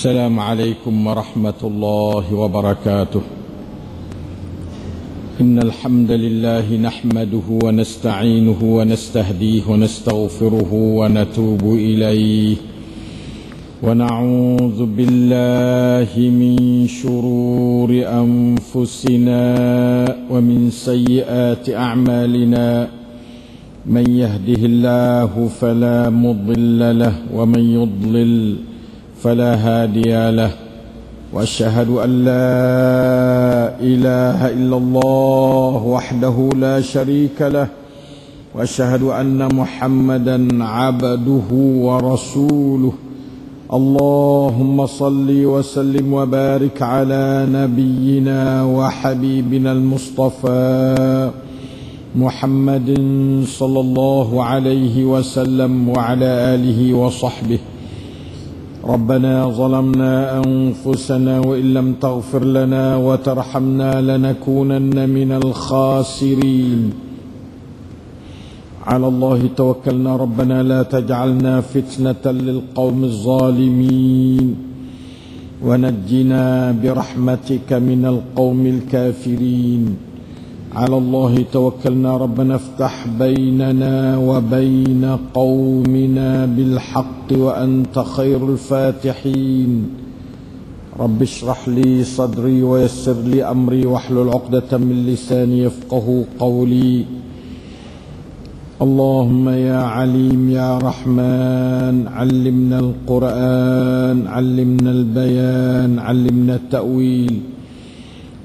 السلام عليكم ورحمة الله وبركاته. إن الحمد لله نحمده ونستعينه ونستهديه ونستغفره ونتوب إليه، ونعوذ بالله من شرور أنفسنا ومن سيئات أعمالنا. من يهده الله فلا مضل له ومن يضلل فلا هادي له، وأشهد أن لا إله إلا الله وحده لا شريك له، وأشهد أن محمدا عبده ورسوله. اللهم صل وسلم وبارك على نبينا وحبيبنا المصطفى محمد صلى الله عليه وسلم وعلى آله وصحبه. ربنا ظلمنا أنفسنا وإن لم تغفر لنا وترحمنا لنكونن من الخاسرين. على الله توكلنا ربنا لا تجعلنا فتنة للقوم الظالمين، ونجنا برحمتك من القوم الكافرين. على الله توكلنا ربنا افتح بيننا وبين قومنا بالحق وأنت خير الفاتحين. رب اشرح لي صدري ويسر لي أمري واحلل عقدة من لساني يفقه قولي. اللهم يا عليم يا رحمن علمنا القرآن، علمنا البيان، علمنا التأويل،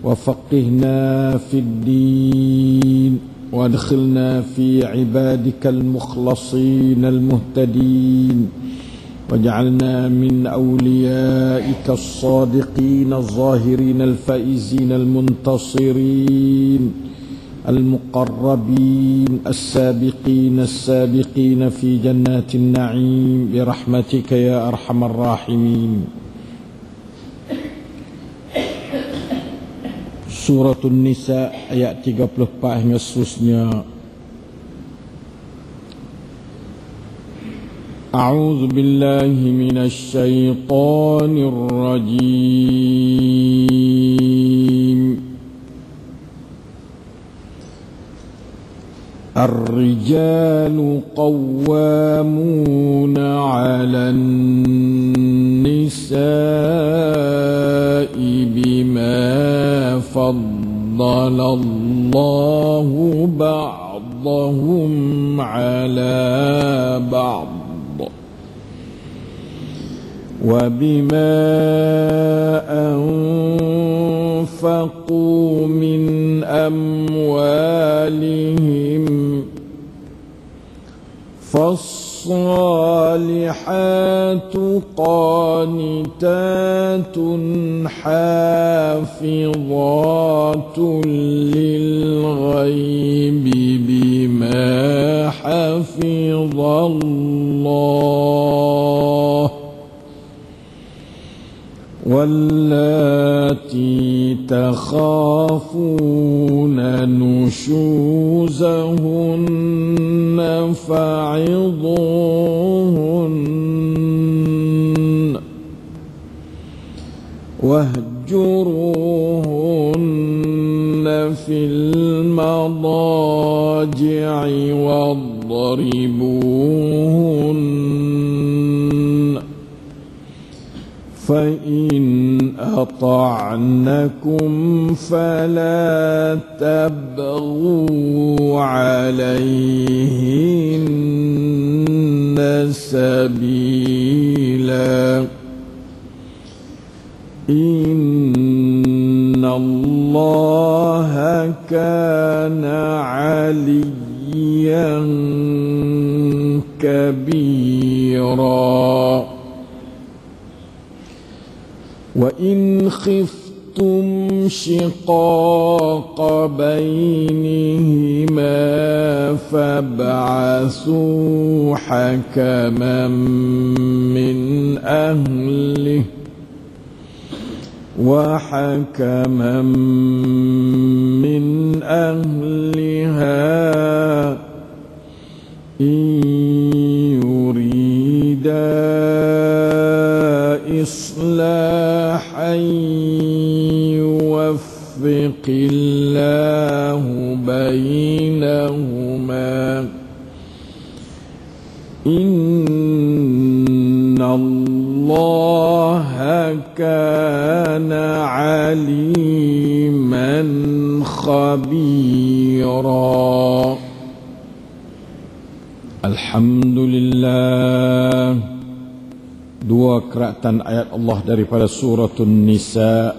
وفقهنا في الدين، وادخلنا في عبادك المخلصين المهتدين، واجعلنا من أوليائك الصادقين الظاهرين الفائزين المنتصرين المقربين السابقين في جنات النعيم برحمتك يا أرحم الراحمين. Surat An-Nisa ayat 34 hingga seterusnya. A'udzu billahi minasy syaithanir rajim. Ar-rijalu qawwamuna 'alan nisa'i bima فضل الله بعضهم على بعض وبما أنفقوا من أموالهم. فالصالحات قانتات حافظات للغيب بما حفظ الله. واللاتي تخافون نشوزهن فعظوهن واهجروهن في المضاجع واضربوهن. فإن أطعنكم فلا تبغوا عليهن سبيلا، إن الله كان عليا كبيرا. وإن خفتم شقاق بينهما فابعثوا حكما من أهله وحكما من أهلها إن يريدا إصلاحا إصلاحا يوفق الله بينهما إن الله كان عليما خبيرا. Alhamdulillah. Dua keratan ayat Allah daripada Suratun Nisa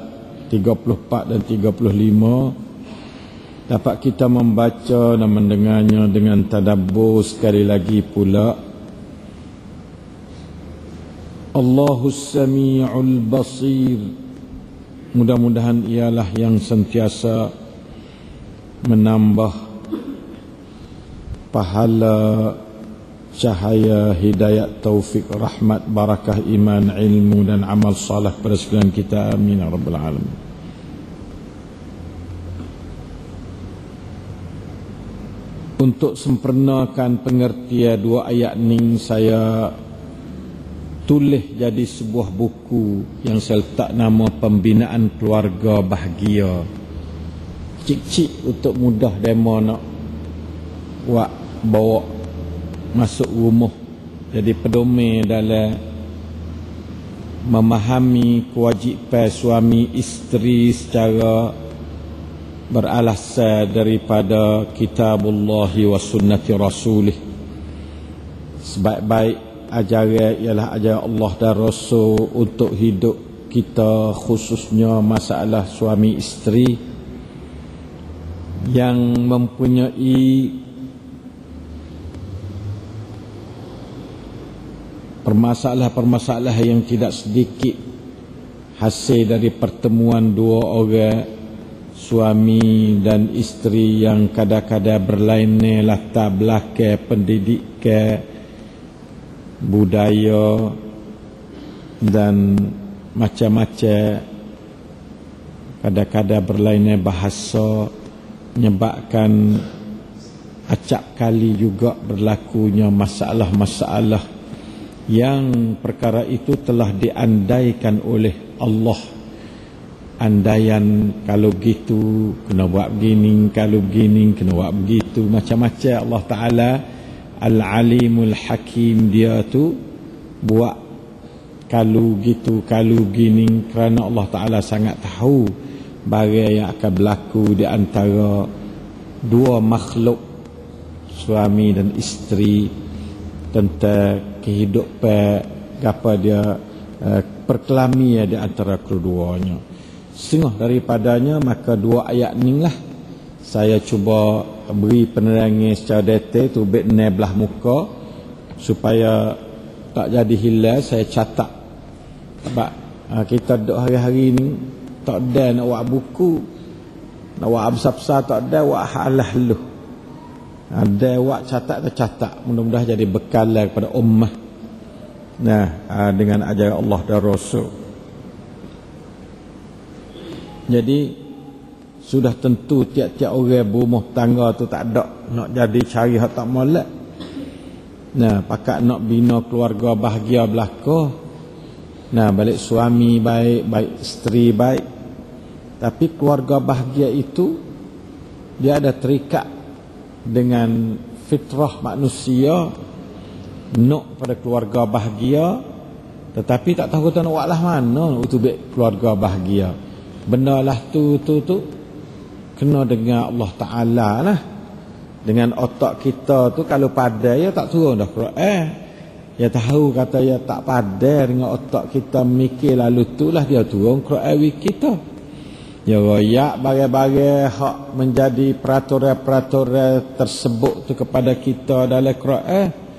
34 dan 35 dapat kita membaca dan mendengarnya dengan tadabbur sekali lagi pula. Allahus Sami'ul Basir. Mudah-mudahan ialah yang sentiasa menambah pahala, cahaya, hidayat, taufik, rahmat, barakah, iman, ilmu dan amal salih pada sekalian kita. Amin ya rabbal alamin. Untuk sempurnakan pengertian dua ayat ni, saya tulis jadi sebuah buku yang saya letak nama Pembinaan Keluarga Bahagia. Cik-cik untuk mudah demo nak buat bawa masuk rumah, jadi pedoman dalam memahami kewajipan suami isteri secara beralasan daripada kitabullah wa sunnati rasulih. Sebaik-baik ajaran ialah ajaran Allah dan Rasul untuk hidup kita, khususnya masalah suami isteri yang mempunyai permasalahan-permasalahan yang tidak sedikit hasil dari pertemuan dua orang suami dan isteri yang kadang-kadang berlainan latar belakang pendidikan, budaya dan macam-macam, kadang-kadang berlainan bahasa, menyebabkan acap kali juga berlakunya masalah-masalah yang perkara itu telah diandaikan oleh Allah. Andaian kalau gitu kena buat begini, kalau begini kena buat begitu, macam-macam. Allah Ta'ala Al-Alimul Hakim, dia tu buat kalau gitu, kalau begini, kerana Allah Ta'ala sangat tahu barang yang akan berlaku di antara dua makhluk, suami dan isteri, tentang kehidupan apa dia perkelamian di antara keduanya. Setengah daripadanya, maka dua ayat ni lah saya cuba beri penerangan secara detail tu belah muka supaya tak jadi hilang. Saya catat sebab kita duduk hari-hari ni tak ada nak buat buku, nak buat besar-besar tak ada, buat halah lu ada buat catat. Mudah-mudahan jadi bekal kepada ummah dengan ajaran Allah dan Rasul. Jadi sudah tentu tiap-tiap orang berumah tangga tu tak ada nak jadi cari hak tak molek. Pakat nak bina keluarga bahagia belaka. Balik suami baik, baik isteri baik. Tapi keluarga bahagia itu dia ada terikat dengan fitrah manusia nak pada keluarga bahagia, tetapi tak tahu nak buat lah mana untuk keluarga bahagia. Benda lah tu kena dengan Allah Ta'ala lah. Dengan otak kita tu kalau padai, ya tak turun dah Quran. Ya tahu kata ya tak padai dengan otak kita mikir lalu tu lah dia turun Quran kita. Ya royak bagai-bagai hak menjadi peraturan-peraturan tersebut tu kepada kita dalam Quran.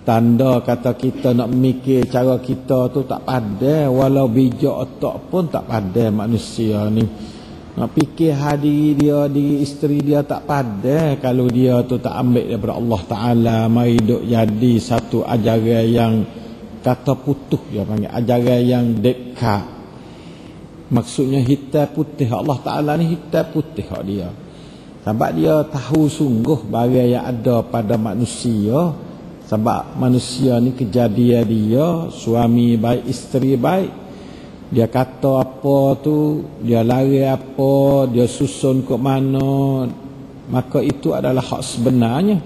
Tanda kata kita nak mikir cara kita tu tak padai, walau bijak otak pun tak padai manusia ni. Nak fikir diri dia, diri isteri dia tak padai kalau dia tu tak ambil daripada Allah Ta'ala. Mari duk jadi satu ajaran yang kata putuh, dia panggil ajaran yang dekat. Maksudnya hitam putih. Allah Ta'ala ni hitam putih dia. Sebab dia tahu sungguh barang yang ada pada manusia. Sebab manusia ni kejadian dia, suami baik, isteri baik, Dia kata apa tu, dia lari apa, dia susun ke mana, maka itu adalah hak sebenarnya.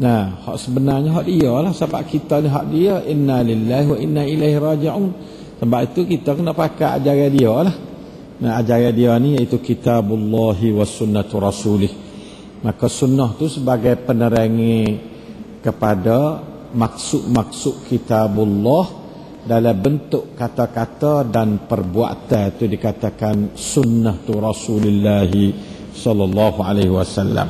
Nah, hak sebenarnya hak dia lah. Sebab kita ni hak dia, inna lillahi wa inna ilaihi raji'un. Sebab itu kita kena pakai ajaran dia lah. Nah, ajaran dia ni iaitu kitabullahi wa sunnatu rasulih. Maka sunnah tu sebagai penerangi kepada maksud-maksud kitabullah dalam bentuk kata-kata dan perbuatan, itu dikatakan sunnah tu Rasulullah sallallahu alaihi wasallam.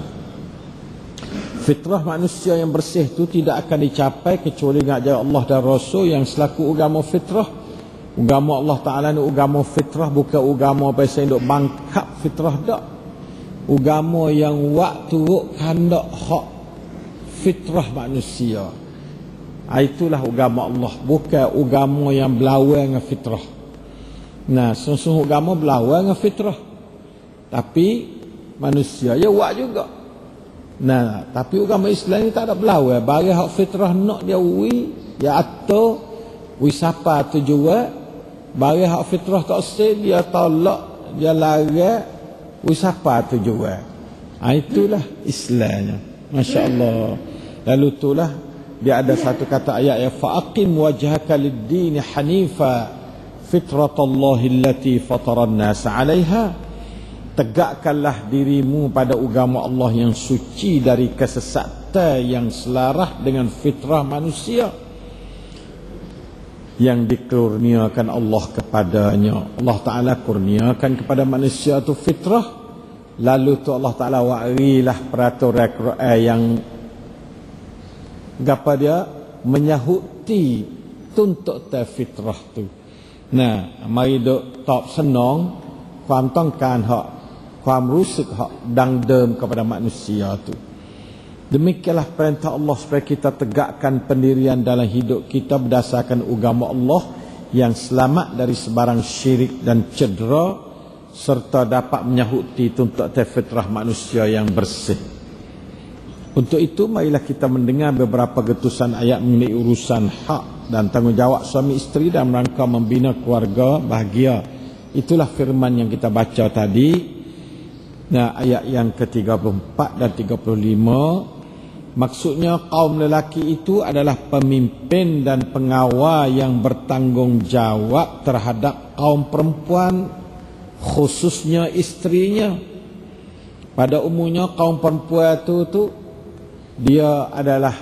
Fitrah manusia yang bersih tu tidak akan dicapai kecuali dengan ajaran Allah dan Rasul yang selaku agama fitrah. Agama Allah Taala ni agama fitrah, bukan agama pasal duk bangkap fitrah dak. Agama yang waktu kandak hak fitrah manusia. Itulah agama Allah, bukan agama yang berlawan dengan fitrah. Nah, sungguh agama berlawan dengan fitrah, tapi manusia ya buat juga. Nah, tapi agama Islam ni tak ada berlawan. Bagi hak fitrah nak dia dia atur wisapa tujuan. Bagi hak fitrah tak sel, dia tolak, dia larang wisapa tujuan. Itulah Islamnya. Masya-Allah. Lalu itulah dia ada satu kata ayat ya, faqim wajhaka lid-din hanifa fitratallahi allati fataran nas 'alaiha. Tegakkanlah dirimu pada agama Allah yang suci dari kesesatan yang selarah dengan fitrah manusia yang dikurniakan Allah kepadanya. Allah Taala kurniakan kepada manusia tu fitrah, lalu tu Allah Taala warilah peraturan Quran yang gapa dia menyahuti tuntut fitrah tu. Nah, mari duk tak senangความต้องการ hak ความรู้สึก hak ดังเดิม kepada manusia tu. Demikianlah perintah Allah supaya kita tegakkan pendirian dalam hidup kita berdasarkan agama Allah yang selamat dari sebarang syirik dan cedera serta dapat menyahuti tuntut fitrah manusia yang bersih. Untuk itu marilah kita mendengar beberapa getusan ayat mengenai urusan hak dan tanggungjawab suami isteri dalam rangka membina keluarga bahagia. Itulah firman yang kita baca tadi. Nah, ayat yang ke-34 dan 35, maksudnya kaum lelaki itu adalah pemimpin dan pengawal yang bertanggungjawab terhadap kaum perempuan, khususnya istrinya. Pada umumnya kaum perempuan itu dia adalah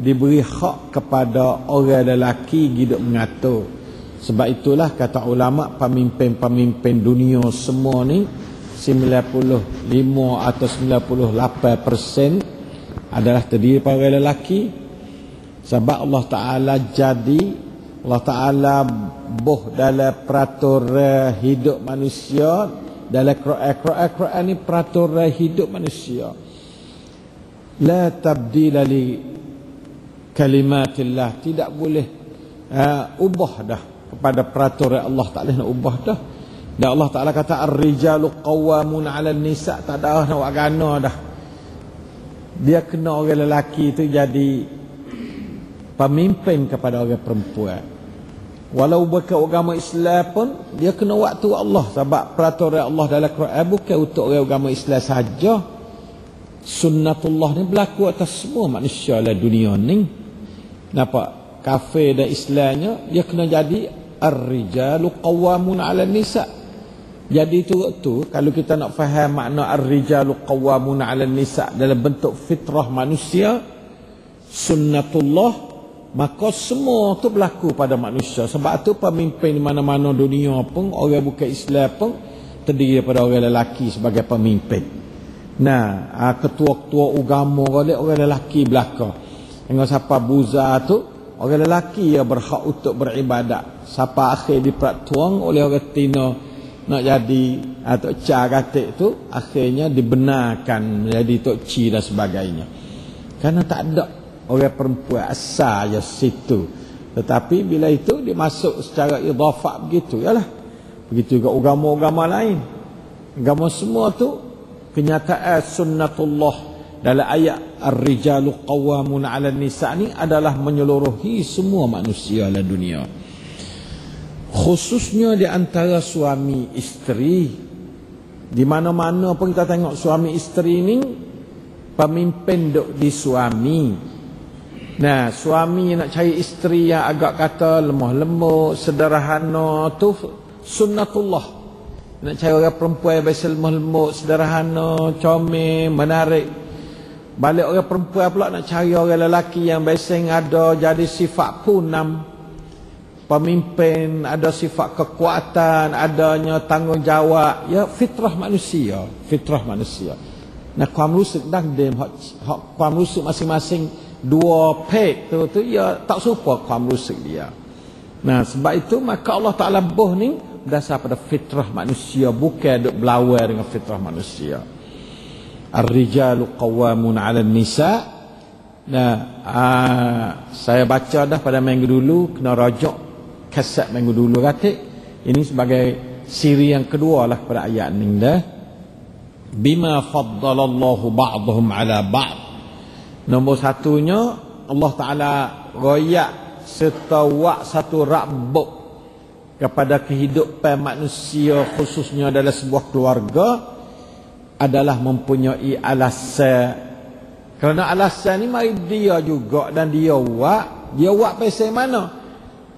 diberi hak kepada orang lelaki hidup mengatur. Sebab itulah kata ulama, pemimpin-pemimpin dunia semua ni 95 atau 98% adalah terdiri daripada orang lelaki. Sebab Allah Ta'ala Allah Ta'ala boh dalam peraturan hidup manusia. Dalam Quran ni peraturan hidup manusia. La tabdila li kalimatillah. Tidak boleh ubah dah kepada peraturan Allah Ta'ala, nak ubah dah. Dan Allah Ta'ala kata ar-rijalu qawwamun 'ala an-nisa. Tak ada nak buat gana dah. Dia kena orang lelaki itu jadi pemimpin kepada orang perempuan. Walau bukan agama Islam pun dia kena waktu Allah. Sebab peraturan Allah dalam Quran bukan untuk orang agama Islam saja. Sunnatullah ni berlaku atas semua manusia dalam dunia ni. Nampak? Kafir dan Islamnya dia kena jadi ar-rijalu qawwamun 'ala nisa. Jadi tu kalau kita nak faham makna ar-rijalu qawwamun 'ala nisa dalam bentuk fitrah manusia, sunnatullah, maka semua tu berlaku pada manusia. Sebab tu pemimpin di mana-mana dunia pun, orang bukan Islam pun terdiri daripada orang lelaki sebagai pemimpin. Nah, ketua-ketua agama orang lelaki belaka. Dengan siapa buza tu, orang lelaki yang berhak untuk beribadat. Siapa akhir diperatuang oleh orang Tino nak jadi atau cagatik tu, akhirnya dibenarkan menjadi tok ci dan sebagainya. Karena tak ada orang perempuan asal je situ. Tetapi bila itu dimasuk secara idhafah begitu, yalah. Begitu juga agama-agama lain. Agama semua tu kenyataan sunnatullah dalam ayat ar-rijalu qawwamun 'ala nisa ni adalah menyeluruhi semua manusia dalam dunia. khususnya di antara suami isteri. Di mana-mana pun kita tengok suami isteri ni pemimpin duk di suami. Nah, suami nak cari isteri yang agak kata lemah lembut, sederhana tu sunnatullah. Nak cari orang perempuan yang biasa lemah lembut, sederhana, comel, menarik. Balik orang perempuan pula nak cari orang lelaki yang biasa ada jadi sifat punam, pemimpin, ada sifat kekuatan, adanya tanggungjawab. Ya, fitrah manusia, fitrah manusia. Nah, ความรู้สึก ดั้งเดิม ความรู้สึก masing-masing dua pek tu ya tak serupa ความรู้สึก dia. Nah, sebab itu maka Allah Ta'ala boh ni berdasar pada fitrah manusia, bukan duk berlawan dengan fitrah manusia. Ar-rijalu qawwamun 'ala an-nisa. Nah, saya baca dah pada minggu dulu, kena rujuk kaset minggu dulu katik. Ini sebagai siri yang kedua lah pada ayat ni dah. Bima faddalallahu ba'dahum 'ala ba'd. Nombor satunya Allah Ta'ala royak serta wak satu rabuk kepada kehidupan manusia, khususnya dalam sebuah keluarga, adalah mempunyai alasan. Kerana alasan ni mari dia juga dan dia wak peseng mana?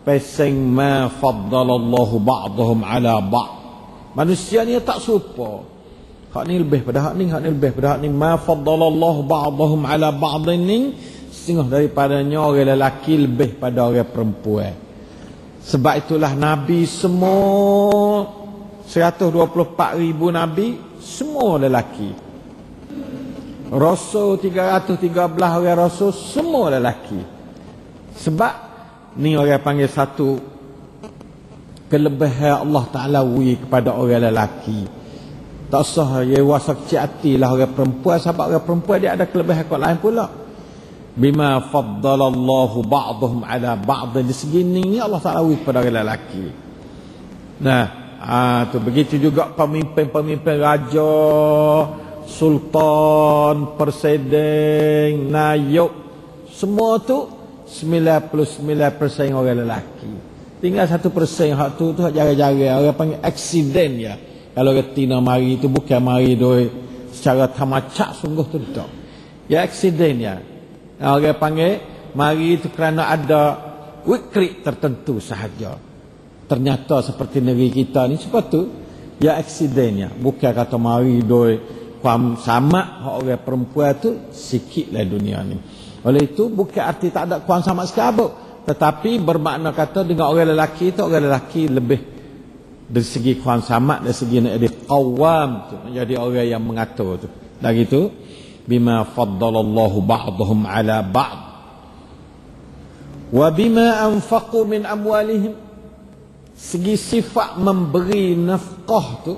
Peseng ma faddalallahu ba'dahum 'ala ba'd. Manusia ni tak serupa. Hak ni lebih pada hak ni, hak ni lebih pada hak ni. Ma faddalallahu ba'dahum 'ala ba'din ni setengah daripadanya orang lelaki lebih pada orang perempuan. Sebab itulah Nabi semua 124,000 Nabi semua lelaki. Rasul 313 orang Rasul semua lelaki. Sebab ni orang panggil satu kelebihan Allah Ta'ala wi kepada orang lelaki. Tak sah dia wasa kecil hati lah orang perempuan, sebab orang perempuan dia ada kelebihan kot lain pula. Bima faddalallahu ba'dahum 'ala ba'd. Di segi ni Allah Ta'ala wi kepada orang lelaki. Nah, tu begitu juga pemimpin-pemimpin raja, sultan, presiden, nayuk, semua tu 99% orang lelaki. Tinggal 1% hak tu hak jarang-jarang orang panggil aksiden ya. Kalau retina mari itu bukan mari doi secara tamacak sungguh tu tak. Ya aksiden ya. Orang panggil mari itu kerana ada wikrik tertentu sahaja. Ternyata seperti negeri kita ni sebab tu ya aksiden ya. Bukan kata mari doi kuam sama orang perempuan tu sikitlah dunia ni. Oleh itu bukan arti tak ada kuam sama sekali, tetapi bermakna kata dengan orang lelaki itu orang lelaki lebih dari segi kuam sama, dari segi nak jadi qawwam tu, menjadi orang yang mengatur tu. Dah gitu, bima faddalallahu ba'dahum 'ala ba'd wa bima anfaqu min amwalihim. Segi sifat memberi nafkah tu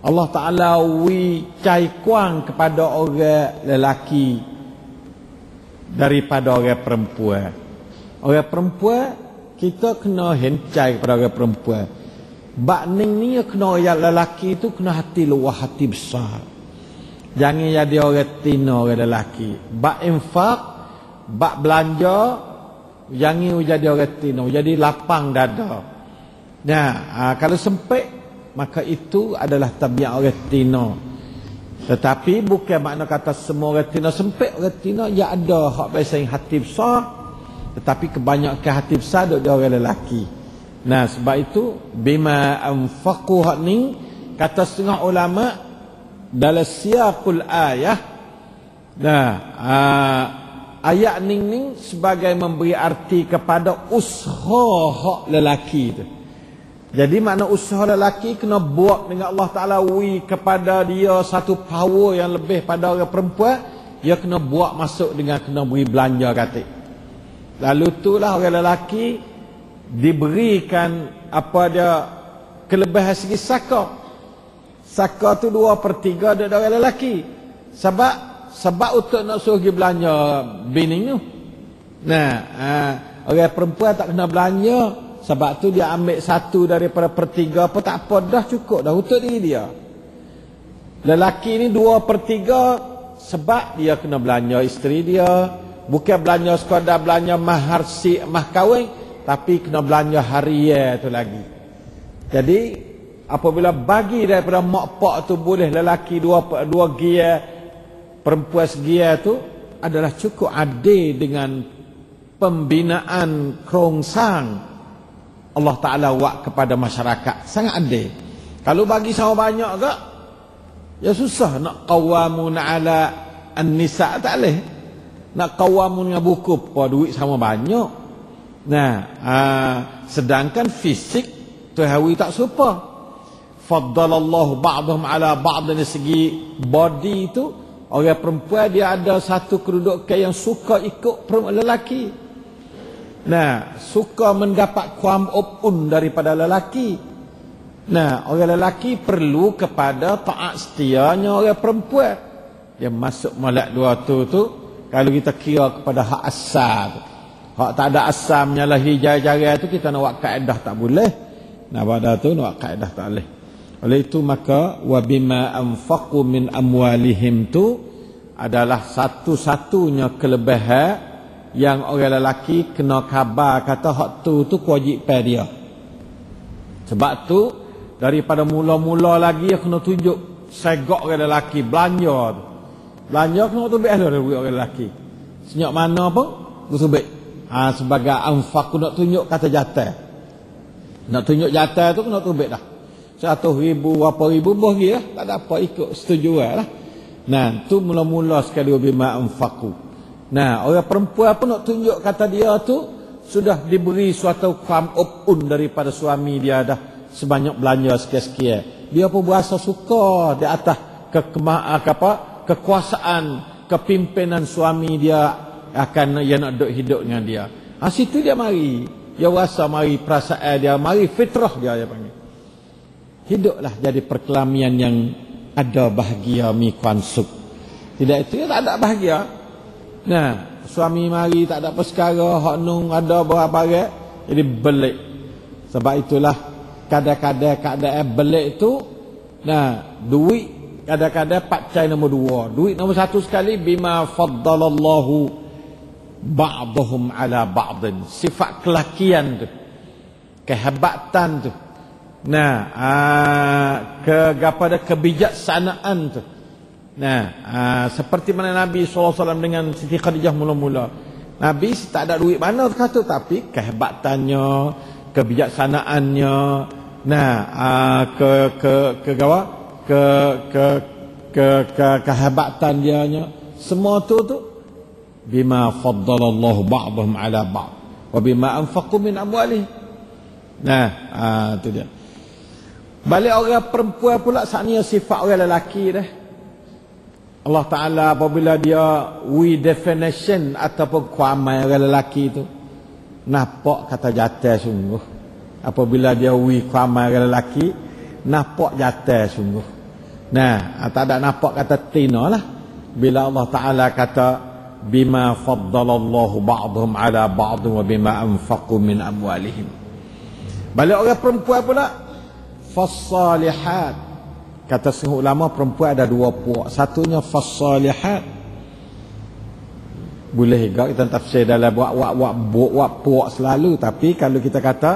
Allah Ta'ala wi cai kuang kepada orang lelaki daripada orang perempuan. Orang perempuan kita kena hencai kepada orang perempuan. Bak ning ni kena orang lelaki tu kena hati luah, hati besar. Jangan jadi orang tina orang lelaki. Bak infak, bak belanja, jangan jadi orang tina, jadi lapang dada. Nah, kalau sempit maka itu adalah tabiat orang tina. Tetapi bukan makna kata semua orang tina sempit. Orang tina ya ada hak biasa yang hati besar, tetapi kebanyakan hati besar duduk orang lelaki. Nah, sebab itu bima anfaqu hak ni kata setengah ulama dalam siyaqul ayah. Nah, ayat ni sebagai memberi arti kepada usaha hak lelaki tu. Jadi makna usaha lelaki kena buat dengan Allah Ta'ala wi kepada dia satu power yang lebih pada orang perempuan. Dia kena buat masuk dengan kena beri belanja katik. Lalu itulah orang lelaki diberikan apa dia kelebihan segi saka. Saka tu 2/3 dari orang lelaki. Sebab untuk nak suruh pergi belanja bini tu. Nah, orang perempuan tak kena belanja. Sebab tu dia ambil 1 daripada 1/3 apa tak apa dah cukup dah untuk diri dia. Lelaki ni 2/3 sebab dia kena belanja isteri dia. Bukan belanja sekadar belanja mahar si mah kahwin, tapi kena belanja harian tu lagi. Jadi apabila bagi daripada mak pak tu boleh lelaki dua gia, perempuan segia tu adalah cukup adil dengan pembinaan kerongsang Allah Ta'ala buat kepada masyarakat. Sangat adil. Kalau bagi sama banyak ke, ya susah nak qawamun ala an-nisa, tak boleh. Nak qawamun dengan buku apa duit sama banyak. Nah, sedangkan fisik Tuhawi tak serupa. Faddalallahu ba'dhum ala ba'd, dari segi body itu orang perempuan dia ada satu kedudukan yang suka ikut lelaki. Nah, suka mendapat kuam upun daripada lelaki. Nah, orang lelaki perlu kepada taat setianya orang perempuan. Dia masuk molek dua tu kalau kita kira kepada hak asal. Hak tak ada asal menyalahi jari-jari tu, kita nak buat kaedah tak boleh. Nah, pada tu nak buat kaedah tak boleh. Oleh itu maka wabima anfaqu min amwalihim tu adalah satu-satunya kelebihan yang orang lelaki kena khabar kata hak tu kewajipan dia. Sebab tu daripada mula-mula lagi kena tunjuk segak orang lelaki belanja tu. Belanja kena tubik ada duit orang lelaki. Senyap mana pun tubik. Sebagai anfaq nak tunjuk kata jatah. Nak tunjuk jatah tu kena tubik dah. 100,000 berapa ribu bagi lah. Tak ada apa, ikut setujuan lah. Nah, tu mula-mula sekali bima anfaqu. Nah, orang perempuan pun nak tunjuk kata dia tu sudah diberi suatu kuam upun daripada suami dia dah sebanyak belanja sekian-sekian. Dia pun berasa suka di atas kekuasaan, kepimpinan suami dia akan dia nak hidup dengan dia. Situ dia mari. Dia rasa mari perasaan dia, mari fitrah dia panggil. Hiduplah jadi perkelamian yang ada bahagia mi kuan suk. Tidak itu dia tak ada bahagia. Nah, suami mari tak ada perkara, hak nung ada barang, jadi belik. Sebab itulah kadang-kadang keadaan belik itu, nah, duit kadang-kadang pakcai nombor 2. Duit nombor 1 sekali bima faddalallahu ba'dhum ala ba'din. Sifat kelakian tu, kehebatan tu. Nah, kepada kebijaksanaan tu. Nah, seperti mana Nabi SAW dengan Siti Khadijah mula-mula. Nabi tak ada duit mana kata, tapi kehebatannya, kebijaksanaannya, nah, kehebatan dianya, semua tu bima faddalallahu ba'dhum ala ba'd wa bima anfaqu min amwalihim. Nah, tu dia. Balik orang perempuan pula saknya sifat orang lelaki dah. Allah Ta'ala apabila dia definition ataupun kuamai orang lelaki itu, nampak kata jatah sungguh. Apabila dia kuamai orang lelaki, nampak jatah sungguh. Nah, tak ada nampak kata tina lah. Bila Allah Ta'ala kata bima faddalallahu ba'dhum ala ba'd wa bima anfaqu min amwalihim. Balik orang perempuan pula, fassalihat. Kata setengah ulama perempuan ada 2 puak. Satunya fassalihat. Boleh juga kita tafsir dalam buat puak selalu. Tapi kalau kita kata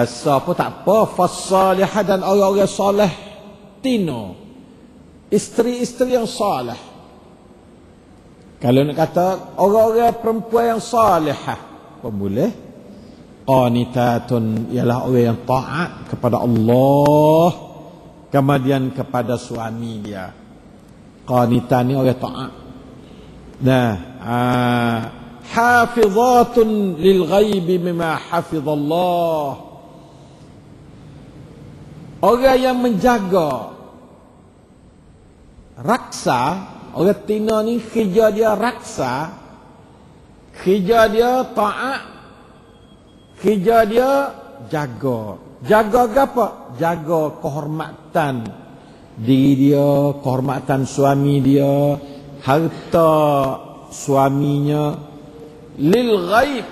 siapa tak apa, fassalihat dan orang-orang soleh tino, isteri-isteri yang soleh. Kalau nak kata orang-orang perempuan yang salihah, apa boleh? Qanitatun, ialah orang yang taat kepada Allah, kemudian kepada suami dia. Qanitan ni orang taat. Nah, hafizatun lil ghaibi mimma hafizallah. Orang yang menjaga, raksa. Orang tina ni kerja dia raksa, kerja dia taat, kerja dia jaga. Jaga apa? Jaga kehormatan diri dia, kehormatan suami dia, harta suaminya, lil ghaib,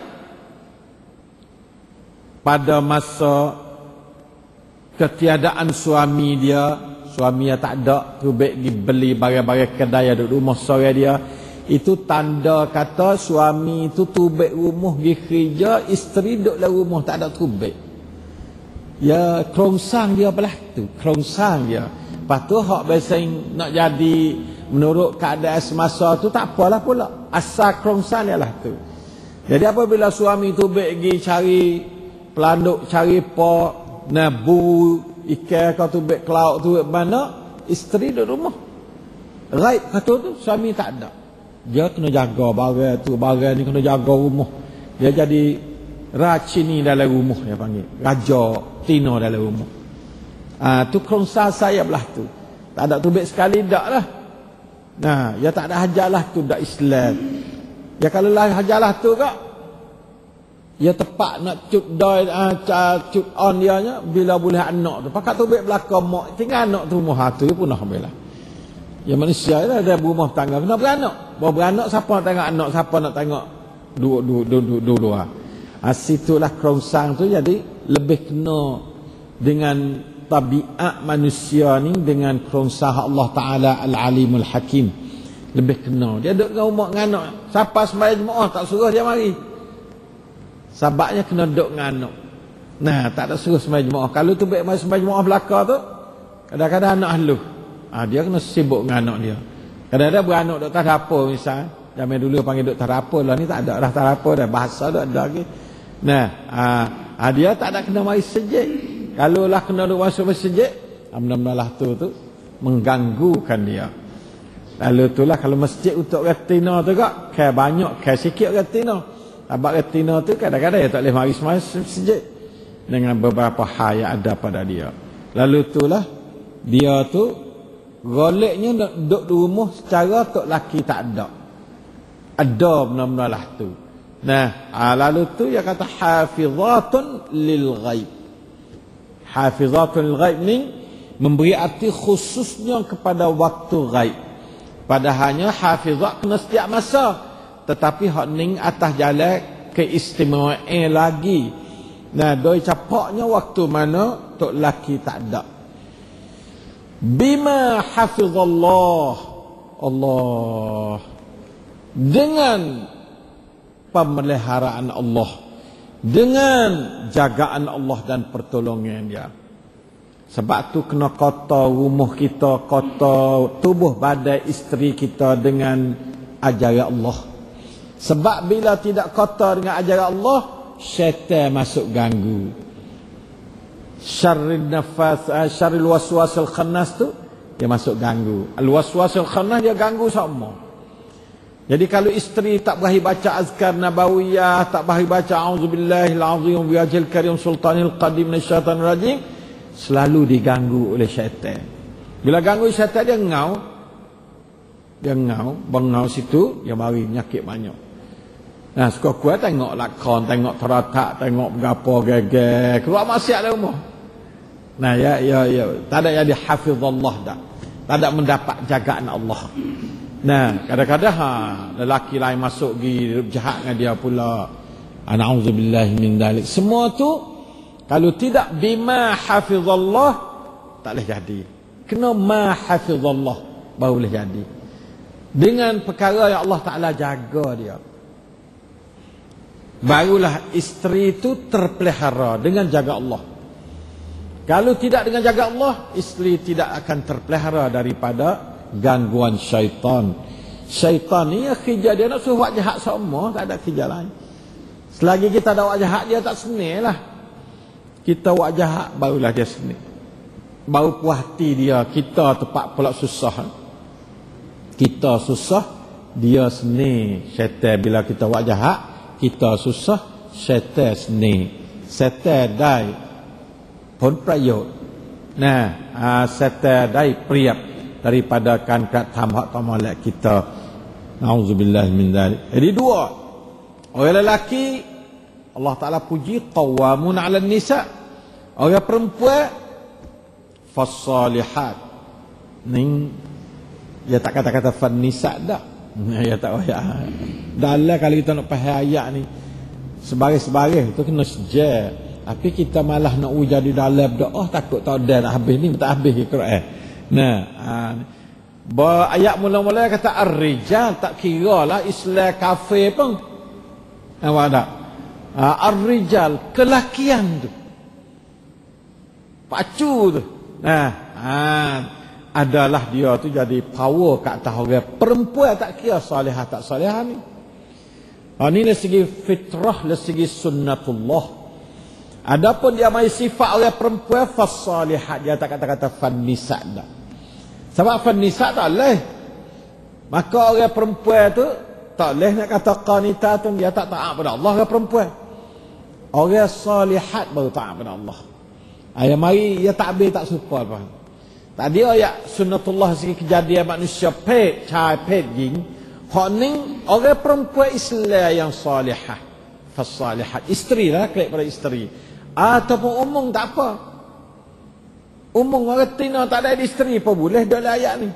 pada masa ketiadaan suami dia. Suami yang tak ada, tu baik dibeli barang-barang kedai duduk rumah sore dia. Itu tanda kata suami itu tu baik rumah pergi kerja, isteri duduk dalam rumah tak ada tu baik. Ya kerongsang dia belah tu, kerongsang dia. Lepas tu hak biasa nak jadi menurut keadaan semasa tu tak apalah pula. Asal kerongsang dia lah tu. Jadi apabila suami tu pergi cari pelanduk, cari pak, nabu, ikan kau tu bek ke laut tu mana, isteri duduk rumah. Raib kata tu, suami tak ada. Dia kena jaga barang tu, barang ni kena jaga rumah. Dia jadi racini dalam rumah, dia panggil. Raja Tino dalam rumah. Tu kerongsang saya belah tu. Tak ada tu bek sekali dak lah. Nah, ya tak ada hajalah tu dak Islam. Ya kalau lah hajalah tu kak, ya tepat nak cut doi, cut on dia nya bila boleh anak tu. Pakat tu bek belakang mak, tinggal anak tu rumah tu punah belah. Ya manusia lah ada rumah tangga kena beranak. Bawa beranak siapa nak tengok anak, siapa nak tengok dua. Situlah kerongsang tu jadi lebih kena dengan tabiat manusia ni dengan kerongsang Allah Ta'ala Al-Alimul Hakim. Lebih kena. Dia duduk dengan rumah dengan anak. Siapa sembahyang jemaah tak suruh dia mari. Sebabnya kena duduk dengan anak. Nah, tak ada suruh sembahyang jemaah. Kalau tu baik mari sembahyang jemaah belakang tu, kadang-kadang anak haluh. Dia kena sibuk dengan anak dia. Kadang-kadang beranak duk tak apa misal. Zaman dulu panggil duk tak apa lah ni tak ada dah tak apa dah bahasa dah ada lagi. Nah, dia tak ada kena mari sejik. Kalau lah kena duk masuk masjid, benar-benar tu mengganggukan dia. Lalu itulah kalau masjid untuk retina tu kak, kayak banyak, kayak sikit retina. Abang retina tu kadang-kadang dia tak boleh mari masjid dengan beberapa hal yang ada pada dia. Lalu itulah dia tu goleknya nak duduk di rumah secara tok laki tak ada. Ada benar-benar lah tu. Nah, lalu tu dia kata hafizatun lil ghaib. Hafizatun lil ghaib ni memberi arti khususnya kepada waktu ghaib. Padahalnya hafizat kena setiap masa. Tetapi hak ning atas jalan keistimewaan lagi. Nah, doi capaknya waktu mana tok laki tak ada. Bima hafizallah Allah, dengan pemeliharaan Allah, dengan jagaan Allah dan pertolongan dia. Sebab tu kena kota rumah kita, kota tubuh badan isteri kita dengan ajaran Allah. Sebab bila tidak kota dengan ajaran Allah, syaitan masuk ganggu. Syarrul nafas, syarrul waswasil khannas tu dia masuk ganggu. Al waswasil khannas dia ganggu semua. Jadi kalau isteri tak berani baca azkar nabawiyah, tak berani baca auzubillahi alazim wa biwajhil karim sultanil qadim minasyaitanir rajim, selalu diganggu oleh syaitan. Bila ganggu syaitan dia ngau. Dia bengau situ, dia mari nyakit banyak. Nah, suka kuat tengok lakon, tengok teratak, tengok berapa geger, keluar maksiat dalam rumah. Nah, ya, tak ada yang dihafizallah dah. Tak ada mendapat jagaan Allah. Nah, kadang-kadang lelaki lain masuk pergi jahat dengan dia pula. A'udzubillahi min dzalik. Semua tu kalau tidak bima hafizallah tak boleh jadi. Kena ma hafizallah baru boleh jadi. Dengan perkara yang Allah Taala jaga dia. Barulah isteri itu terpelihara dengan jaga Allah. Kalau tidak dengan jaga Allah, isteri tidak akan terpelihara daripada gangguan syaitan. Syaitan ni kerja dia nak suruh buat jahat semua, tak ada kerja lain. Selagi kita ada buat jahat, dia tak senil lah. Kita buat jahat, barulah dia senil. Baru puas hati dia, kita tempat pula susah. Kita susah, dia senil. Syaitan bila kita buat jahat, kita susah, syaitan senil. Syaitan dai pun prayot. Nah, syaitan dai priap daripada kan kat tamhak tamalak kita. Nauzubillah min dzalik. Jadi dua. Orang lelaki Allah Taala puji qawamun 'alan nisa. Orang perempuan fasalihat. Ning dia tak kata-kata fan nisa dak. Ya tak payah. Dalam kalau kita nak faham ayat ni sebaris-sebaris tu kena sejar. Tapi kita malah nak jadi dalam doa takut tak ada nak habis ni tak habis ke Quran. Nah, ayat mula-mula kata ar-rijal, tak kira lah Islam kafir pun. Nampak tak? Ar-rijal, kelakian tu. pacu tu. Adalah dia tu jadi power kat atas orang perempuan, tak kira salihah tak salihah ni. Ini dari segi fitrah, dari segi sunnatullah. Adapun dia mai sifat orang perempuan fasalihat, dia tak kata-kata fannisa dah. Sebab fannisa tak boleh. Maka orang perempuan tu tak boleh nak kata qanitatun, dia tak taat pada Allah orang perempuan. Orang salihat baru taat pada Allah. Ayat mari dia takbir tak serupa apa. Tadi ayat sunnatullah segi kejadian manusia pek, cai pek jing. Hak ni orang perempuan Islam yang salihah. Fasalihat. Isteri lah, klik pada isteri. Ataupun umum tak apa. Umum orang tina tak ada isteri apa boleh dalam ayat ni.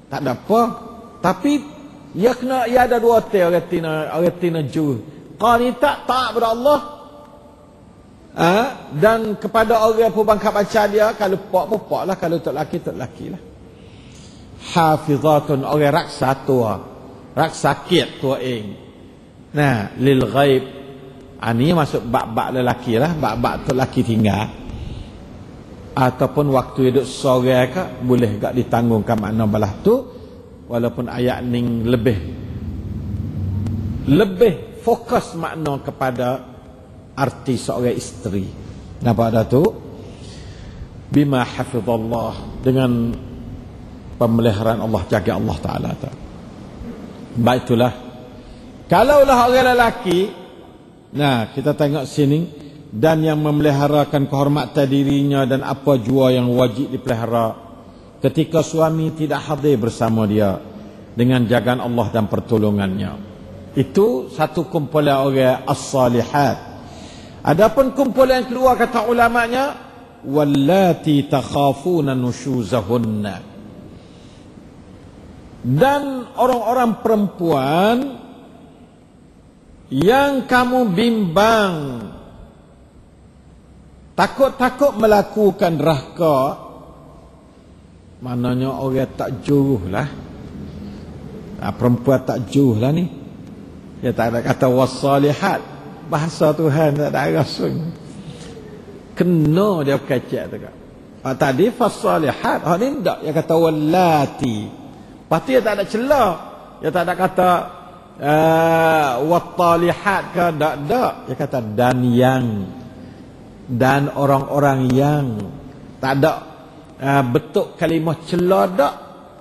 Tak ada apa. Tapi ia kena, ia ada dua hati orang tina jujur. Qanita taat pada Allah. Dan kepada orang pun bangkat baca dia, kalau pak lah, kalau tak laki lah. Hafizatun, orang raksa tua, raksa kit tua ing. Nah, lil ghaib. Ini masuk bab-bab lelaki lah, bab-bab tu lelaki tinggal. Ataupun waktu hidup sore ke, boleh gak ditanggungkan makna balah tu. Walaupun ayat ni lebih fokus makna kepada arti seorang isteri. Nampak dah tu? Bima hafizallah, dengan pemeliharaan Allah, jaga Allah Ta'ala. Baik itulah. Kalaulah orang lelaki, nah kita tengok sini, dan yang memeliharakan kehormatan dirinya dan apa jua yang wajib dipelihara ketika suami tidak hadir bersama dia dengan jagaan Allah dan pertolongannya. Itu satu kumpulan orang as-salihat. Adapun kumpulan yang keluar kata ulamanya, wallati takhafuna nushuzahunna, dan orang-orang perempuan yang kamu bimbang takut-takut melakukan rahka. Maknanya orang tak juruh lah. Perempuan tak juruh lah ni. Dia tak ada kata wassalihat. Bahasa Tuhan tak ada rasul. Kena dia kacak tu kan. Tadi fassalihat. Ini tak. Dia kata wallati. Lepas tu dia tak ada celah. Dia tak ada kata wattalihat ke. Tak. Dia kata dan yang. Dan orang-orang yang. Tak ada bentuk kalimah celah tak.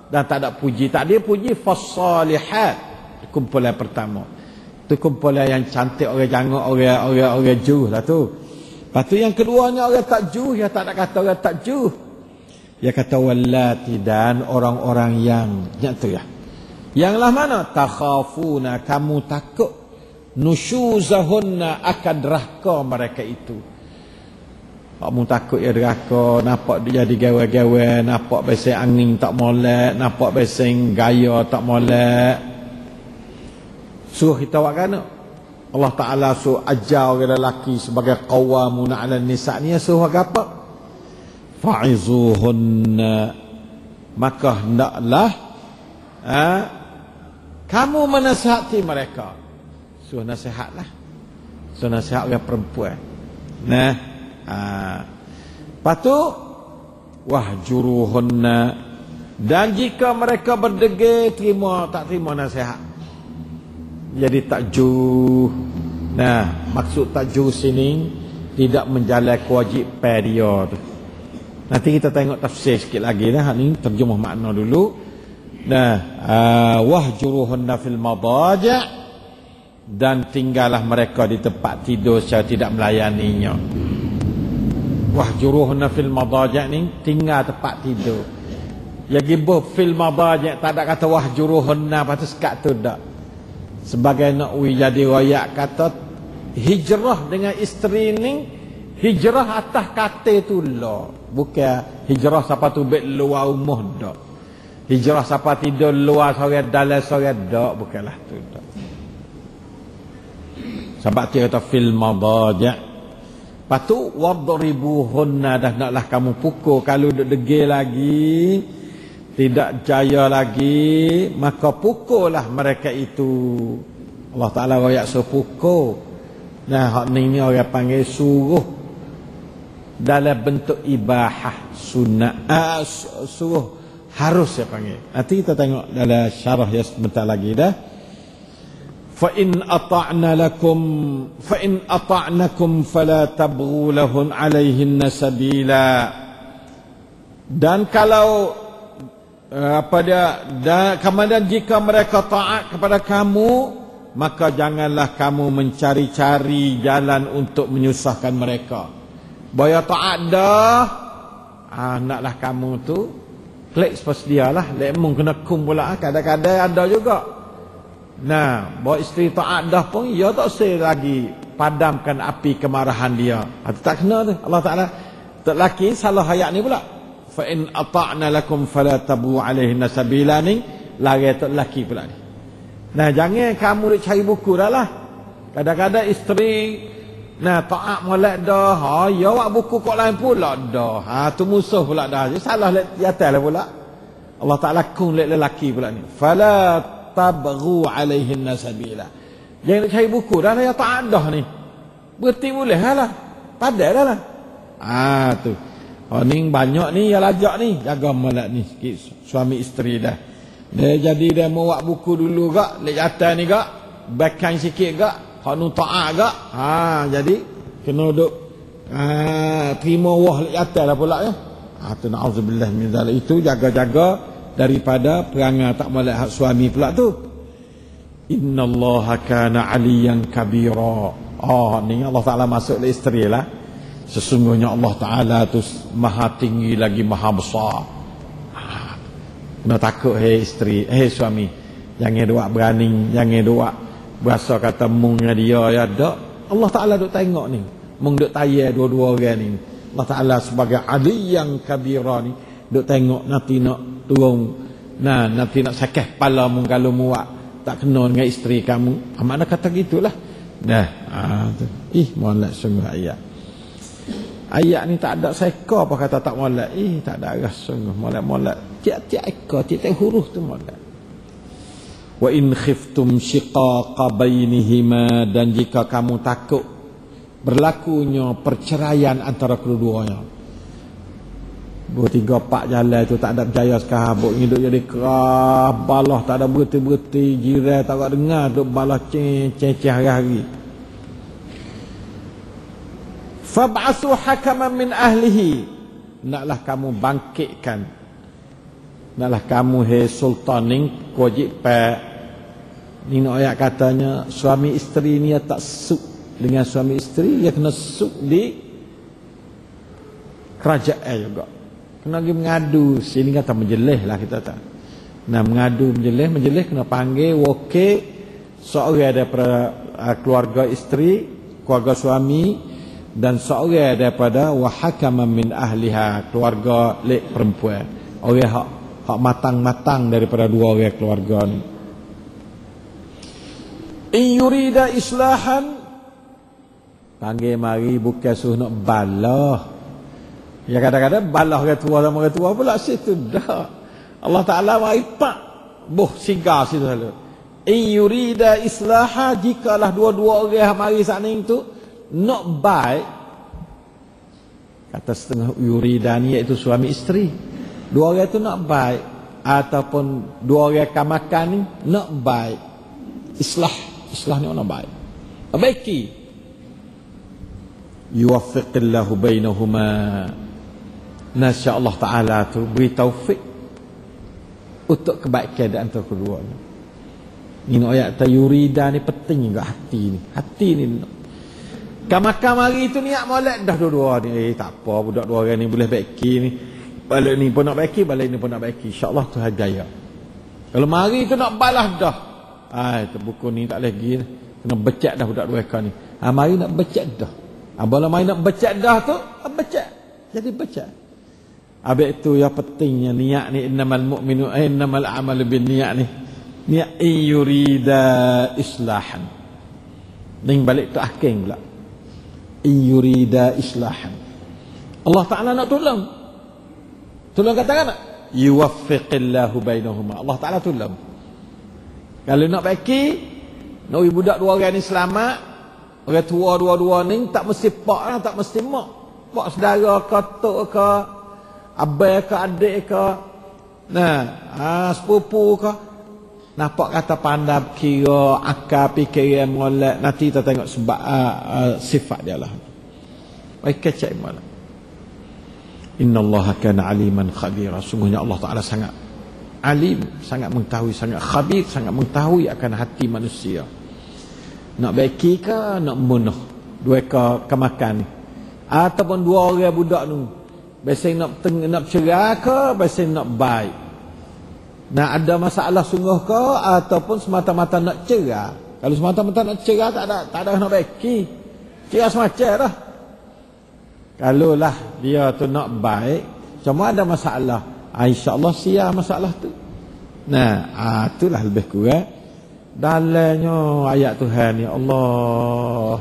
Dan tak ada puji. Tak ada puji fassalihat. Kumpulan pertama. Itu kumpulan yang cantik, orang jangan, orang juh lah tu. Lepas tu yang keduanya orang tak juh, dia tak nak kata orang tak juh. Dia kata wallati, dan orang-orang yang tu ya. Yang lah mana? Takhafuna, kamu takut nusyuzahunna, akan derhaka mereka itu. Kamu takut ya derhaka, nampak dia jadi gawe-gawe, nampak besing angin tak molek, nampak besing gaya tak molek. Suruh kita buat kena. Allah Ta'ala suruh ajar orang lelaki sebagai qawwamuna 'alan nisa' ni, suruh apa? Fa'izuhunna, maka hendaklah kamu menasihati mereka. Suruh nasihatlah. Suruh nasihat orang perempuan. Nah, lepas tu wahjuruhunna, dan jika mereka berdegil, tak terima nasihat, jadi takjuh. Nah, maksud takjuh sini tidak menjalani kewajipan dia tu. Nanti kita tengok tafsir sikit lagi lah. Ini terjemah makna dulu. Nah, wahjuruhunna fil madaja', dan tinggallah mereka di tempat tidur secara tidak melayaninya. Wahjuruhunna fil madaja' ni tinggal tempat tidur. Ya gibuh fil madaja', tak ada kata wahjuruhunna lepas tu sekat tu tak. Sebagai Nawawi jadi royak kata hijrah dengan isteri ni, hijrah atas kata tu lah, bukan hijrah siapa tu bet luar rumah dak. Hijrah siapa tidur luar sore dalam sore dak, bukanlah tu dak. Sebab dia kata fil madaja'. Patu wadribuhunna, dah naklah kamu pukul kalau duk degil lagi, tidak jaya lagi, maka pukullah mereka itu. Allah Ta'ala royak suruh pukul. Nah, hak ni orang panggil suruh. dalam bentuk ibahah, sunnah, suruh, harus saya panggil. Nanti kita tengok dalam syarah yang sebentar lagi dah. Fa in ata'nakum fala tabghu lahun 'alaihinna sabila. Dan kalau kemudian jika mereka taat kepada kamu, maka janganlah kamu mencari-cari jalan untuk menyusahkan mereka. Boya taat dah, naklah kamu tu klik seperti dia lah. Lemong kena kum pula. Kadang-kadang ada juga. Nah, bawa isteri taat dah pun, ia tak usah lagi padamkan api kemarahan dia. Itu tak kena tu. Allah Ta'ala, tak laki salah ayat ni pula. Fa in ata'na lakum fala tabu 'alaihinna sabila ni, lari tak laki pula ni. Nah, jangan kamu duk cari buku dah lah. Kadang-kadang isteri taat molek dah. Ya awak buku kok lain pula dah. Tu musuh pula dah. Jadi salah di atas lah pula. Allah Ta'ala kung lelaki pula ni. Fala tabghu 'alaihinna sabila. Jangan cari buku dah lah, ya taat dah ni. Berhenti boleh lah. Padai dah lah. Tu. Ni banyak ni yang lajak ni. Jaga molek ni sikit. Suami isteri dah. Dia jadi dia mau buat buku dulu gak, lek atas ni gak, backkan sikit gak, hak nu taat gak. Jadi kena duk terima wah lek atas lah pula ya. Tu na'udzubillah min zalik. Itu jaga-jaga daripada perangai tak molek hak suami pula tu. Innallaha kana 'aliyan kabira. Ni Allah Ta'ala masuk le isteri lah. Sesungguhnya Allah Ta'ala tu maha tinggi lagi maha besar. Kena takut isteri, suami. Jangan duk berani, jangan duk berasa kata mung dengan dia ya dak. Allah Ta'ala duk tengok ni. Mung duk tayar dua-dua orang ni. Allah Ta'ala sebagai Ali yang kabira ni duk tengok nanti nak turun. Nanti nak sakit kepala mung kalau muak tak kena dengan isteri kamu. Mana kata gitulah. Molek sungguh ayat. Ayat ni tak ada seekor apa kata tak molek. Tak ada arah sungguh molek. Tiap-tiap ekor, tiap-tiap huruf tu molek. Wa in khiftum shiqaqa bainihima, dan jika kamu takut berlakunya perceraian antara kedua-duanya. 2, 3, 4 jalan tu tak ada berjaya sekarang. Hidup jadi kerah, balah tak ada berhenti-berhenti, jiran tak ada dengar, duk balah ceceh hari-hari. Fab'asu hakaman min ahlihi, naklah kamu bangkitkan, naklah kamu sultan ni wajib ni ayat katanya suami isteri ni tak suk dengan suami isteri, dia kena suk di kerajaan juga. Kena pergi mengadu, sini kata menjelih lah kita tak. Mengadu menjelih kena panggil wakil seorang daripada keluarga isteri, keluarga suami, dan seorang daripada wahakaman min ahliha, keluarga lek perempuan, orang hak matang-matang daripada dua orang keluarga ni. In yurida islahan, panggil mari bukan suruh nak balah. Ya kadang-kadang balah orang tua sama orang tua pula situ dah. Allah Ta'ala mari pak singgah situ selalu. In yurida islaha, jikalah dua-dua orang mari sana itu nak baik, kata setengah yuridani iaitu suami isteri, dua orang itu nak baik, ataupun dua orang kamakan ni nak baik, islah ni nak baik, perbaiki. Yuwaffiqillahu bainahuma, nasya Allah Ta'ala tu beri taufik untuk kebaikan di antara keduanya. Ini ayat yurida ni penting juga. Hati ni Kamakam hari itu niat molek dah dua-dua ni. Tak apa, budak dua orang ni boleh baiki ni. Balik ni pun nak baiki, balik ni pun nak baiki. InsyaAllah Tuhan jaya. Kalau mari tu nak balas dah. Itu buku ni tak lagi. Kena becek dah budak dua ekor ni. Mari nak becek dah. Bila mari nak becek dah tu, becek. Jadi becek. Habis itu yang pentingnya niat ni, innamal mu'minu innamal a'malu bin niat ni. Niat yurida islahan. Ning balik tu akhir pula. Yurida islahan. Allah Ta'ala nak tolong. Tolong katakan tak? Yuwaffiqillahu bainahuma. Allah Ta'ala tolong. Kalau nak baiki, nak budak dua orang ni selamat, orang tua dua-dua ni tak mesti pak lah, tak mesti mak. Pak saudara ke, tok ke, abai ke, adik ke, sepupu ke. Nampak kata pandai kira, akal, fikiran, molek. Nanti kita tengok sebab sifat dia lah. Baik kecek malam. Inna Allah kana aliman khabira. Sungguhnya Allah Ta'ala sangat alim, sangat mengetahui, sangat khabir, sangat mengetahui akan hati manusia. Nak baiki ke, nak membunuh. Dua ke makan ni. Ataupun dua orang budak ni. Biasanya nak cerai ke, biasanya nak baik. Nak ada masalah sungguh ke, ataupun semata-mata nak cerai. Kalau semata-mata nak cerai, tak ada nak baiki. Cerai semacam dah. Kalau lah dia tu nak baik, cuma ada masalah, insyaAllah siap masalah tu. Itulah lebih kurang dalamnya ayat Tuhan ni. Allah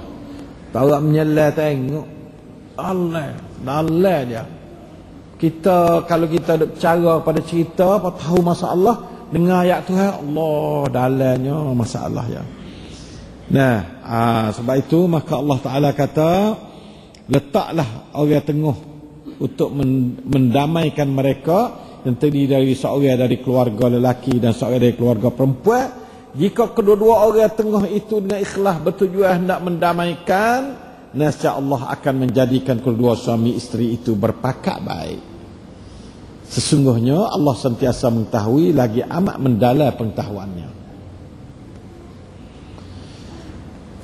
tak nak menyelai tengok Allah dalam dia. Kita kalau kita duk bercara pada cerita, apa tahu masalah, dengar ayat Tuhan, Allah dalamnya masalah ya. Sebab itu maka Allah Ta'ala kata, letaklah orang tengah untuk mendamaikan mereka yang terdiri dari seorang dari keluarga lelaki dan seorang dari keluarga perempuan. Jika kedua-dua orang tengah itu dengan ikhlas bertujuan hendak mendamaikan, nescaya Allah akan menjadikan kedua suami isteri itu berpakat baik. Sesungguhnya Allah sentiasa mengetahui, lagi amat mendalam pengetahuannya.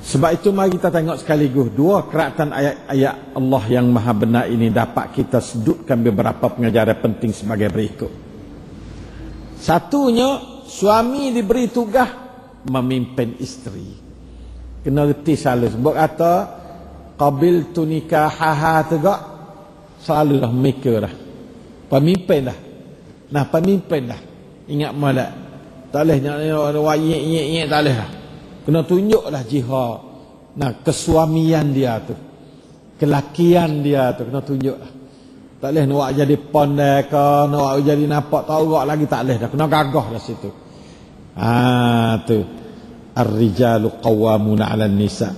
Sebab itu mari kita tengok sekaligus dua keratan ayat-ayat Allah yang maha benar ini dapat kita sudutkan beberapa pengajaran penting sebagai berikut. Satunya, suami diberi tugas memimpin isteri. Kena reti selalu. Sebab kata qabiltu nikahaha tegak, selalu dah mikir dah. Pemimpin dah. Pemimpin dah. Ingat malah. Tak boleh nak wayik-yik tak boleh dah. Kena tunjuklah jihad. Kesuamian dia tu. Kelakian dia tu kena tunjuklah. Tak boleh nak jadi pandai ke, nak jadi nampak taurak lagi tak boleh dah. Kena gagah dah situ. Tu. Ar-rijalu qawwamuna 'alan nisa.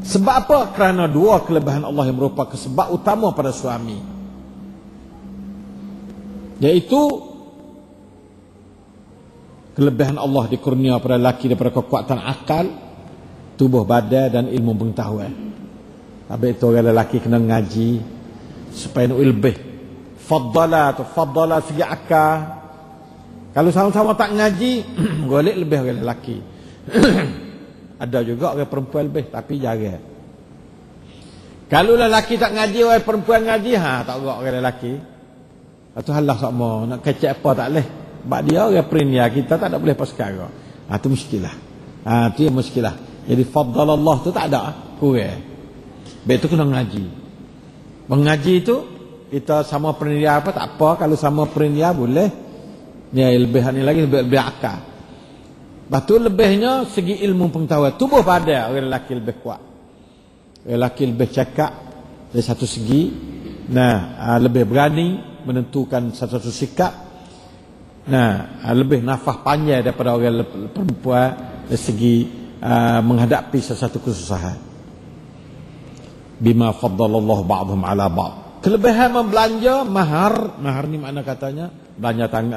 Sebab apa? Kerana dua kelebihan Allah yang merupakan sebab utama pada suami. Iaitu kelebihan Allah dikurnia pada lelaki daripada kekuatan akal, tubuh badan dan ilmu pengetahuan. Habis itu orang lelaki kena ngaji supaya nak lebih. Faddala segi akal. Kalau sama-sama tak ngaji, golek lebih orang lelaki. Ada juga orang perempuan lebih, tapi jarang. Kalau lelaki tak ngaji, orang perempuan ngaji, tak juga orang lelaki. Itu halah sama, nak kecek apa tak boleh. Sebab dia orang perinia, kita tak ada boleh apa sekarang. Itu muskilah. Itu yang muskilah. Jadi faddal Allah tu tak ada, kurang. Baik tu kena ngaji. Mengaji tu kita sama perinia apa tak apa, kalau sama perinia boleh. Ni lebihan ni lagi lebih akal. Lepas tu lebihnya segi ilmu pengetahuan, tubuh badan orang lelaki lebih kuat. Orang lelaki lebih cakap dari satu segi. Lebih berani menentukan satu-satu sikap. Lebih nafas panjang daripada orang perempuan dari segi menghadapi sesuatu kesusahan. Bima faddalallahu ba'dhum 'ala ba'd. Kelebihan membelanja mahar ni makna katanya belanja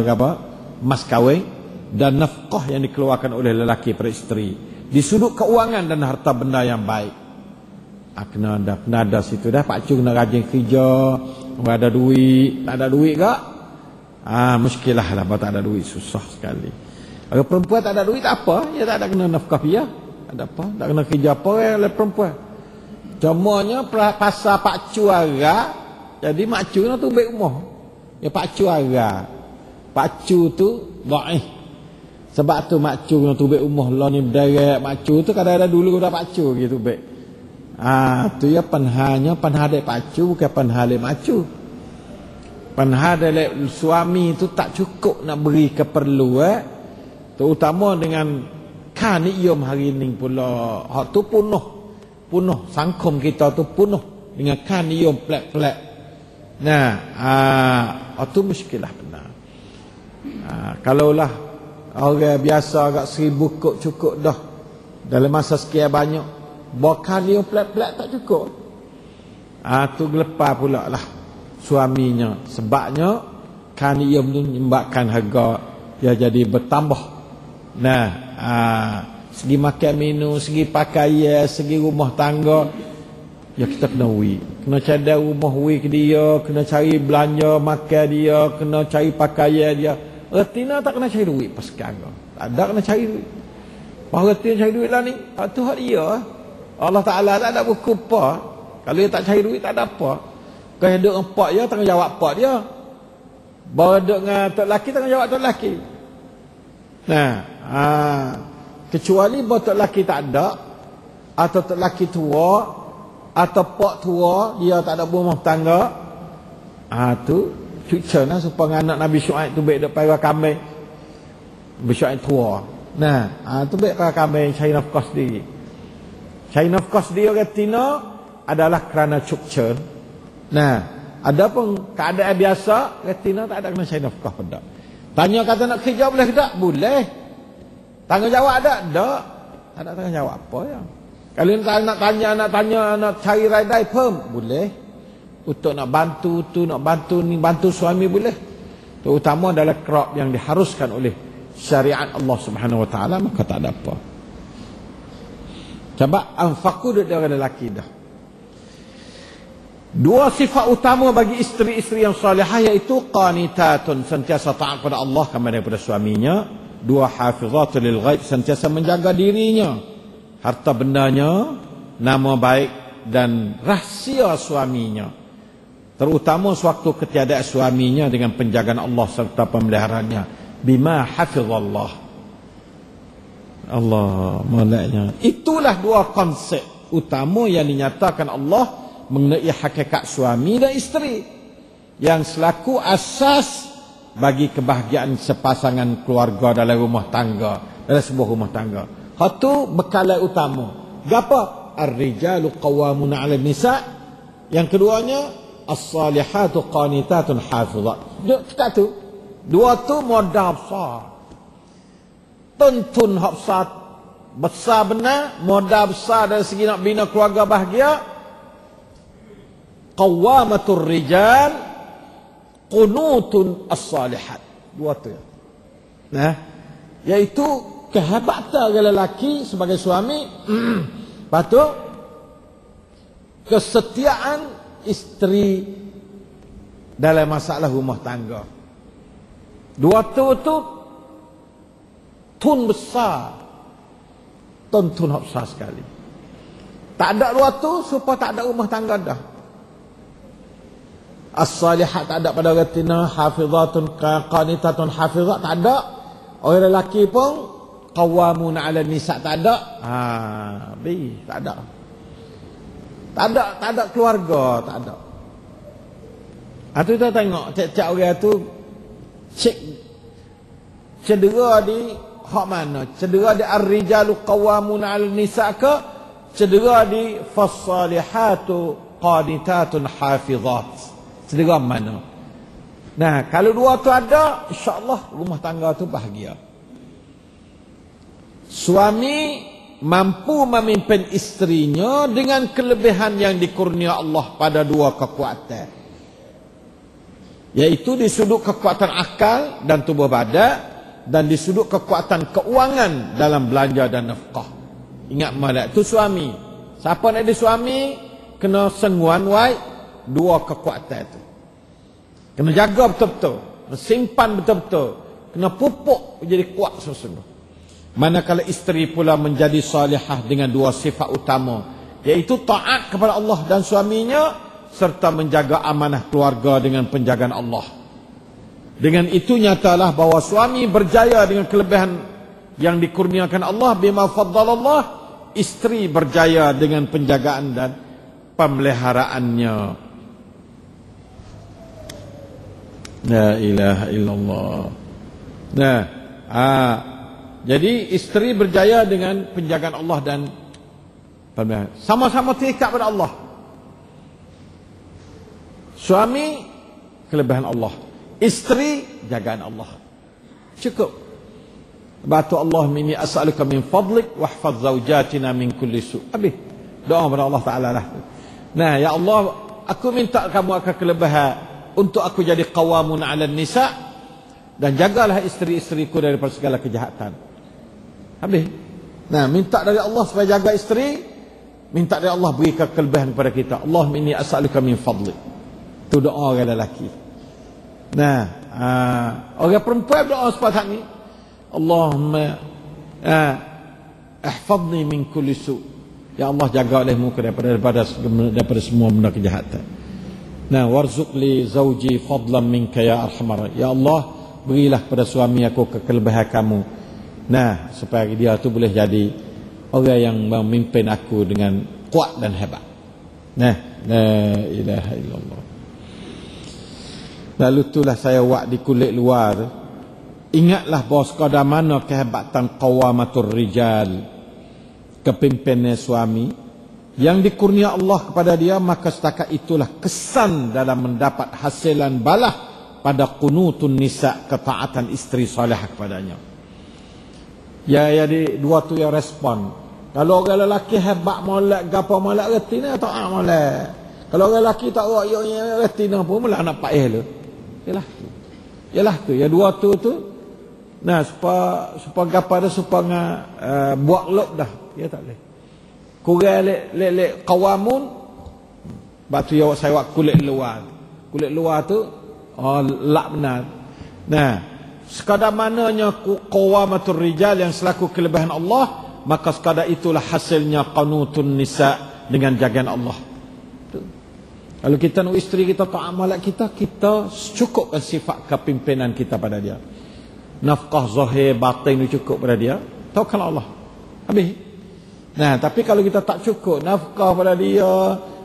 apa? Mas kahwin dan nafkah yang dikeluarkan oleh lelaki pada isteri di sudut keuangan dan harta benda yang baik. Kena ada situ dah. Pak Cu kena rajin kerja, ada duit, tak ada duit ke? Muskilah lah kalau tak ada duit, susah sekali. Kalau perempuan tak ada duit tak apa, dia tak ada kena nafkah dia. Ada apa? Tak kena kerja apa oleh perempuan. Cumanya pasal Pak Cu agak, jadi Mak Cu tu baik rumah. Ya Pak Cu agak. Pak Cu tu dhaif. Sebab tu Mak Cu tu baik rumah lah ni berderek. Mak Cu tu kadang-kadang dulu dah Pak Cu gitu baik. Tu ya panhanya dek Pak Cu, bukan panha dek Mak Cu. Panha dek suami tu tak cukup nak beri keperluan, terutama dengan kaniyum hari ni pula. Hak tu punuh sangkum kita tu punuh dengan kaniyum plek-plek. Tu muskilah benar. Kalaulah orang biasa agak 1000 kok cukup dah dalam masa sekian banyak. Bakal dia pelat-pelat tak cukup. Tu gelepar pula lah suaminya. Sebabnya kan ia menyebabkan harga dia jadi bertambah. Nah, segi makan minum, segi pakaian, segi rumah tangga, ya kita kena kena cadar rumah ke dia, kena cari belanja makan dia, kena cari pakaian dia. Retina tak kena cari duit pas sekarang. Tak ada kena cari duit. Pas retina cari duit lah ni, tu hak dia. Allah Ta'ala tak ada buku apa. Kalau dia tak cari duit tak ada apa. Kalau hidup dengan pak dia, tanggungjawab pak dia. Baru hidup dengan tok laki, tanggungjawab tok laki. Nah, kecuali bahawa tok laki tak ada, atau tok laki tua, atau pak tua, dia tak ada rumah tangga, tu cucuk lah supaya anak Nabi Syuaib tu baik duk payah kambing. Nabi Syuaib tua. Nah, tu baik payah kambing cari nafkah sendiri. Cari nafkah sendiri orang Tina adalah kerana cucuk. Nah, ada pun keadaan biasa, orang Tina tak ada kena cari nafkah pada. Tanya kata nak kerja boleh ke tak? Boleh. Tanggungjawab ada? Tak. Tak ada tanggungjawab apa ya. Kalau nak tanya, nak cari radai pun boleh. Untuk nak bantu tu, nak bantu ni, bantu suami boleh. Terutama adalah kerap yang diharuskan oleh syariat Allah Subhanahu Wa Taala, maka tak ada apa. Coba anfaqu dari orang lelaki dah. Dua sifat utama bagi isteri-isteri yang salihah iaitu qanitatun, sentiasa taat kepada Allah kepada daripada suaminya. Dua hafizatun lil ghaib, sentiasa menjaga dirinya, harta bendanya, nama baik dan rahsia suaminya, terutama sewaktu ketiadaan suaminya, dengan penjagaan Allah serta pemeliharaannya. Bima hafizallah, Allah malaknya. Itulah dua konsep utama yang dinyatakan Allah mengenai hakikat suami dan isteri, yang selaku asas bagi kebahagiaan sepasangan keluarga dalam rumah tangga, dalam sebuah rumah tangga. Satu bekalan utama. Gapa? Ar-rijalu qawwamuna 'ala nisa. Yang keduanya as-salihatu qanitatun hafizat. Kita tu dua tu modal besar. Tuntun hak besar benar, modal besar dari segi nak bina keluarga bahagia. Qawwamatur rijal, qunutun as-salihat. Dua tu. Nah, iaitu kehebatan lelaki sebagai suami, patut kesetiaan isteri dalam masalah rumah tangga. Dua tu tun besar, tun besar sekali. Tak ada dua tu supaya tak ada rumah tangga dah. As-salihat tak ada pada orang tina, hafizatun qanitatun hafizat tak ada. Orang lelaki pun qawwamun 'ala nisa tak ada. Tak ada. Tak ada keluarga, tak ada. Tu kita tengok tiap-tiap orang tu cek cedera di hak mana? Cedera di ar-rijalu qawwamun 'ala nisa ke? Cedera di fas-salihatu qanitatun hafizat. Cedera mana? Nah, kalau dua tu ada, insya-Allah rumah tangga tu bahagia. Suami mampu memimpin isterinya dengan kelebihan yang dikurnia Allah pada dua kekuatan, yaitu di sudut kekuatan akal dan tubuh badan, dan di sudut kekuatan keuangan dalam belanja dan nafkah. Ingat malah tu suami. Siapa nak jadi suami kena senguan wai dua kekuatan itu. Kena jaga betul-betul, kena simpan betul-betul, kena pupuk jadi kuat sesungguh. Manakala isteri pula menjadi salihah dengan dua sifat utama, yaitu taat kepada Allah dan suaminya, serta menjaga amanah keluarga dengan penjagaan Allah. Dengan itu nyatalah bahawa suami berjaya dengan kelebihan yang dikurniakan Allah, bima faddalallah, isteri berjaya dengan penjagaan dan pemeliharaannya. La ilaha illallah. Nah, jadi isteri berjaya dengan penjagaan Allah dan pemeliharaan. Sama-sama terikat pada Allah. Suami kelebihan Allah, isteri jagaan Allah. Cukup. Batu Allah minni as'aluka min fadlik wahfaz zawjatina min kulli su'. Habis. Doa kepada Allah Ta'ala lah. Nah, ya Allah, aku minta kamu akan kelebihan untuk aku jadi qawamun 'alan nisa, dan jagalah isteri-isteriku daripada segala kejahatan. Habis. Nah, minta dari Allah supaya jaga isteri, minta dari Allah berikan kelebihan kepada kita. Allahumma inni as'aluka min fadli. Itu doa orang lelaki. Nah, orang perempuan doa seperti ini. Allahumma ihfazni min kulli su'. Ya Allah, jaga olehmu daripada semua benda kejahatan. Nah, warzuq li zawji fadlan minka ya arhamar. Ya Allah, berilah pada suami aku kekelebihan kamu. Nah, supaya dia tu boleh jadi orang yang memimpin aku dengan kuat dan hebat. Nah, la ilaha illallah. Lalu itulah saya buat di kulit luar. Ingatlah bahawa sekadar mana kehebatan qawamatur rijal, kepimpinan suami yang dikurnia Allah kepada dia, maka setakat itulah kesan dalam mendapat hasilan balah pada qunutun nisa, ketaatan isteri salihah kepadanya. Ya, di dua tu yang respon. Kalau orang lelaki hebat molek, gapo molek reti ni tak molek. Kalau orang lelaki tak royak reti ni pun mula nak payah lu. Yalah tu. Ya dua tu. Nah, supaya gapo dah supaya buat lop dah. Ya tak boleh. Kurang lek qawamun. Batu ya saya buat kulit luar. Kulit luar tu lak benar. Nah, sekadar mananya qawamatur rijal yang selaku kelebihan Allah, maka sekadar itulah hasilnya qanutun nisa dengan jagaan Allah. Kalau kita nak isteri kita tak amalat kita cukupkan sifat kepimpinan kita pada dia. Nafkah zahir batin itu cukup pada dia. Tawakal Allah. Habis. Nah, tapi kalau kita tak cukup nafkah pada dia,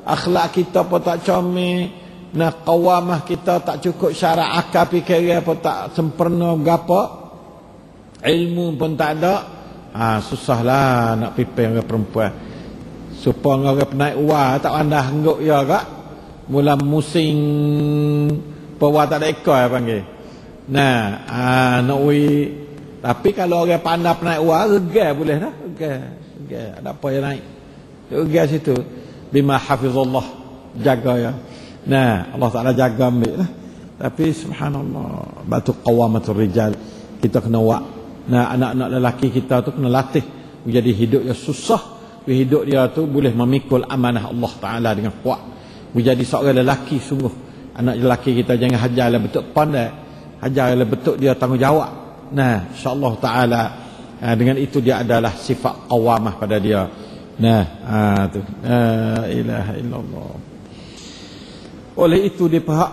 akhlak kita pun tak comel, nah qawamah kita tak cukup, syarat akal fikiran pun tak sempurna, gapo ilmu pun tak ada, susahlah nak pimpin orang perempuan. Supaya orang penaik wah tak pandai hengguk ya kak, mula musing pewa tak ada ekor panggil. Nah, nak tapi kalau orang pandai penaik wah, regal boleh dah, regal. Ada apa yang naik? Regal situ. Bima hafizallah, jaga ya. Nah, Allah Ta'ala jaga ambil lah. Tapi subhanallah, batu qawamatul rijal, kita kena buat. Nah, anak-anak lelaki kita tu kena latih menjadi hidup yang susah. Hidup dia tu boleh memikul amanah Allah Ta'ala dengan kuat. Menjadi seorang lelaki sungguh. Anak lelaki kita jangan hajar lah betul pandai, hajar lah betul dia tanggungjawab. Nah, insyaAllah Ta'ala dengan itu dia adalah sifat qawamah pada dia. Nah, tu la ilaha illallah. Oleh itu di pihak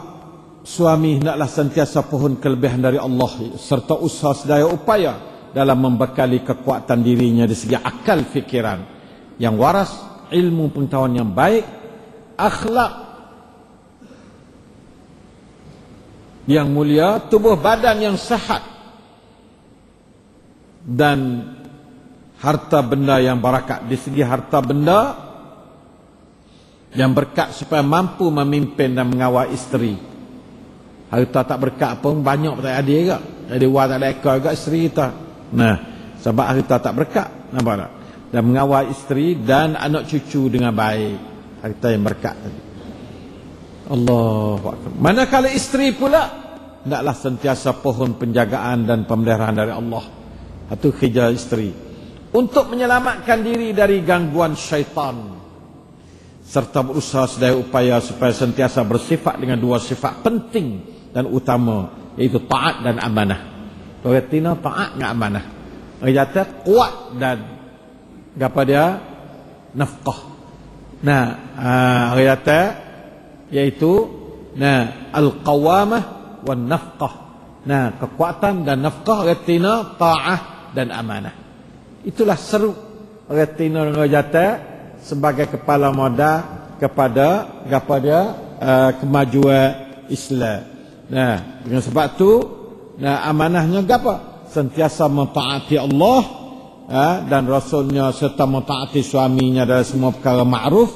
suami hendaklah sentiasa pohon kelebihan dari Allah serta usaha sedaya upaya dalam membekali kekuatan dirinya dari segi akal fikiran yang waras, ilmu pengetahuan yang baik, akhlak yang mulia, tubuh badan yang sehat, dan harta benda yang barakat. Di segi harta benda yang berkat supaya mampu memimpin dan mengawal isteri. Harta tak berkat pun banyak tak ada juga. Jadi wah tak ada ekor juga isteri kita. Nah, sebab harta tak berkat, nampak tak? Dan mengawal isteri dan anak cucu dengan baik. Harta yang berkat tadi. Allahu Akbar. Manakala isteri pula hendaklah sentiasa pohon penjagaan dan pemeliharaan dari Allah. Itu kerja isteri untuk menyelamatkan diri dari gangguan syaitan serta berusaha sedaya upaya supaya sentiasa bersifat dengan dua sifat penting dan utama, iaitu taat dan amanah. Orang tina taat dengan amanah. Orang kata kuat dan apa dia? Nafkah. Nah, orang kata iaitu al-qawamah wan nafkah. Nah, kekuatan dan nafkah orang tina taat dan amanah. Itulah seru orang tina dengan jata sebagai kepala modal kepada kemajuan Islam. Nah, dengan sebab tu amanahnya apa? Sentiasa mentaati Allah dan Rasulnya serta mentaati suaminya dalam semua perkara ma'ruf.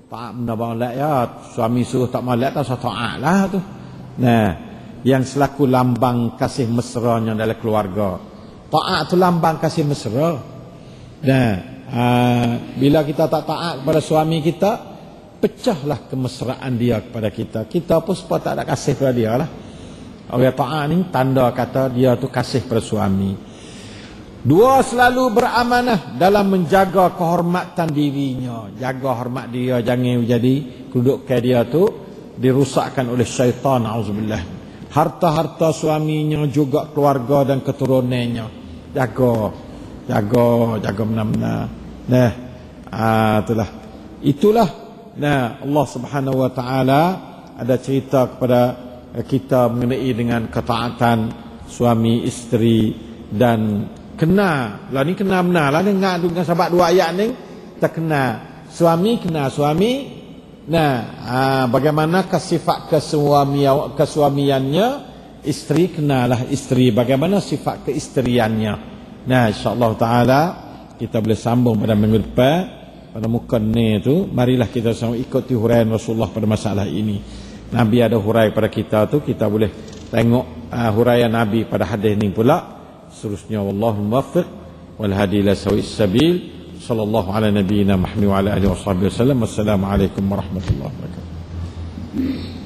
Taat benda molek ya, suami suruh tak molek tak usah taat lah tu. Nah, yang selaku lambang kasih mesranya dalam keluarga. Taat tu lambang kasih mesra. Nah, bila kita tak taat kepada suami kita, pecahlah kemesraan dia kepada kita. Kita pun supaya tak ada kasih kepada dia lah. Orang taat ni tanda kata dia tu kasih pada suami. Dua, selalu beramanah dalam menjaga kehormatan dirinya. Jaga hormat dia, jangan jadi kedudukan dia tu dirusakkan oleh syaitan, auzubillah. Harta-harta suaminya juga keluarga dan keturunannya. Jaga benar-benar. Nah, itulah. Itulah. Nah, Allah Subhanahu wa taala ada cerita kepada kita mengenai dengan ketaatan suami isteri, dan kena lah ni, kena benar lah dengar dengan sahabat dua ayat ni, kita kena suami, bagaimana sifat kesuamiannya, isteri kenalah isteri bagaimana sifat keisteriannya. Nah, insya-Allah taala kita boleh sambung pada minggu depan pada muka ni tu. Marilah kita sama ikuti huraian Rasulullah pada masalah ini. Nabi ada hurai pada kita tu, kita boleh tengok huraian Nabi pada hadis ni pula. Seterusnya, wallahu muwaffiq wal hadi ila sawa'is sabil. Sallallahu ala nabiyyina Muhammad wa ala alihi wasallam. Wassalamu alaikum warahmatullahi wabarakatuh.